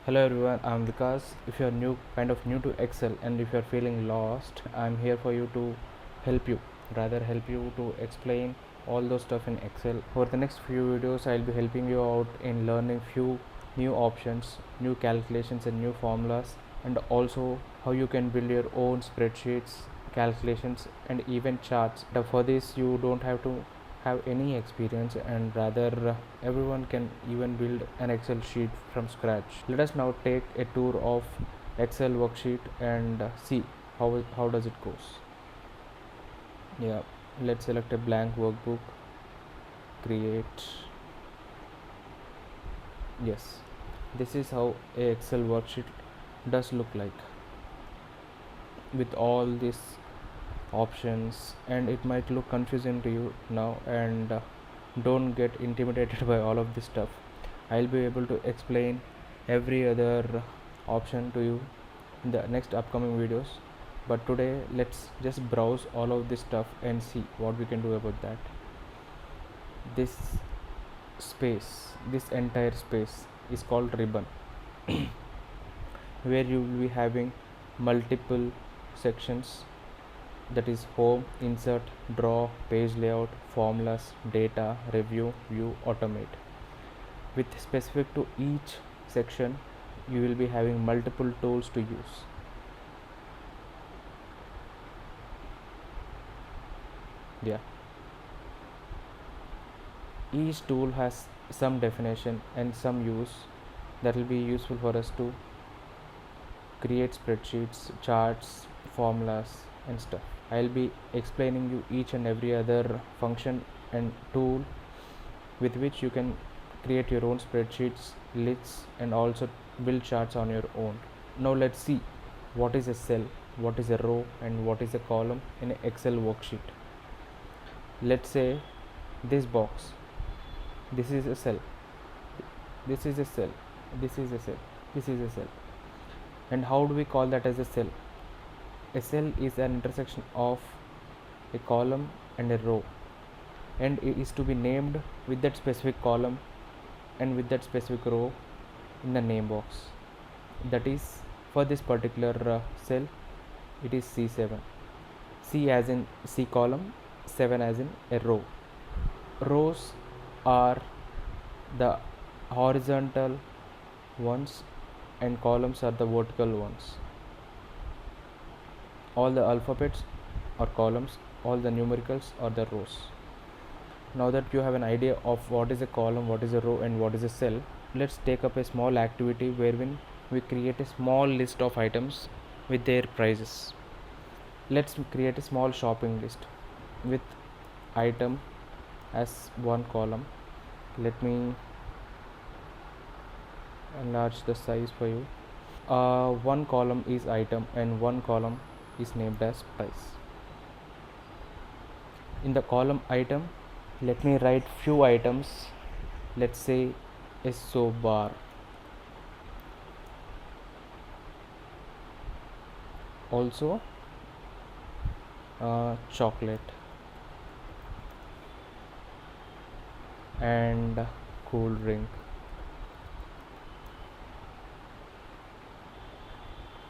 Hello everyone, I'm Vikas. If you're new to Excel, and if you're feeling lost, I'm here for you to help you, help you to explain all those stuff in Excel. For the next few videos, I'll be helping you out in learning few new options, new calculations and new formulas, and also how you can build your own spreadsheets, calculations and even charts. For this, you don't have to have any experience, and everyone can even build an Excel sheet from scratch. Let us now take a tour of Excel worksheet and see how does it goes. Yeah, let's select a blank workbook, create. Yes, this is how a Excel worksheet does look like with all these options, and it might look confusing to you now, and don't get intimidated by all of this stuff. I'll be able to explain every other option to you in the next upcoming videos, but today let's just browse all of this stuff and see what we can do about that. This this entire space is called ribbon where you will be having multiple sections, that is home, insert, draw, page layout, formulas, data, review, view, automate. With specific to each section, you will be having multiple tools to use. Yeah, each tool has some definition and some use that will be useful for us to create spreadsheets, charts, formulas and stuff. I'll be explaining you each and every other function and tool with which you can create your own spreadsheets, lists and also build charts on your own. Now let's see what is a cell, what is a row and what is a column in an Excel worksheet. Let's say this box, this is a cell, this is a cell, this is a cell, this is a cell. And how do we call that as a cell? A cell is an intersection of a column and a row, and it is to be named with that specific column and with that specific row in the name box. That is, for this particular cell, it is C7. C as in C column, 7 as in a row. Rows are the horizontal ones and columns are the vertical ones. All the alphabets are columns, all the numericals are the rows. Now that you have an idea of what is a column, what is a row and what is a cell, let's take up a small activity wherein we create a small list of items with their prices. Let's create a small shopping list with item as one column. Let me enlarge the size for you. One column is item and one column is named as price. In the column item, let me write few items. Let's say a soap bar, also chocolate and cool drink.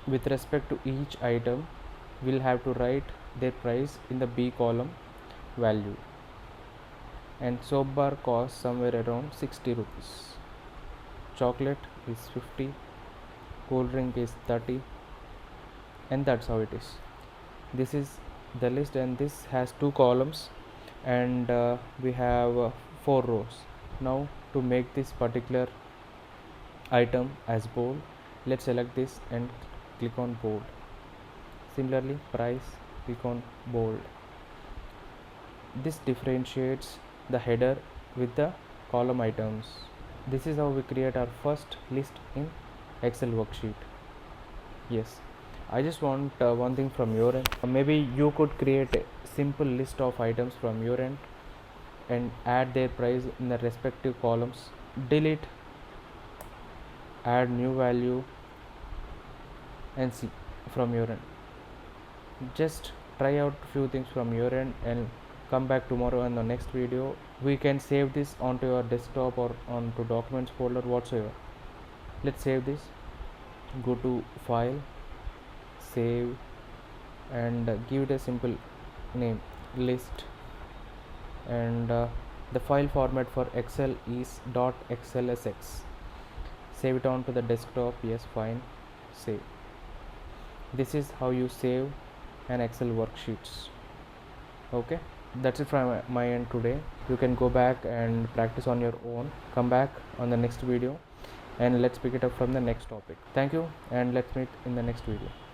With respect to each item, we'll have to write their price in the B column value, and soap bar costs somewhere around 60 rupees, chocolate is 50, cool drink is 30, and that's how it is. This is the list, and this has two columns, and we have 4 rows. Now to make this particular item as bold, let's select this and click on bold. Similarly, price, click on bold. This differentiates the header with the column items. This is how we create our first list in Excel worksheet. Yes, I just want one thing from your end. Maybe you could create a simple list of items from your end and add their price in the respective columns. Delete, add new value and see from your end. Just try out few things from your end and come back tomorrow in the next video. We can save this onto your desktop or onto documents folder whatsoever. Let's save this. go to file, save, and give it a simple name, list. And the file format for Excel is .xlsx. Save it onto the desktop. Yes, fine, save. This is how you save an Excel worksheets. Okay, that's it from my end today. You can go back and practice on your own. Come back on the next video and let's pick it up from the next topic. Thank you, and let's meet in the next video.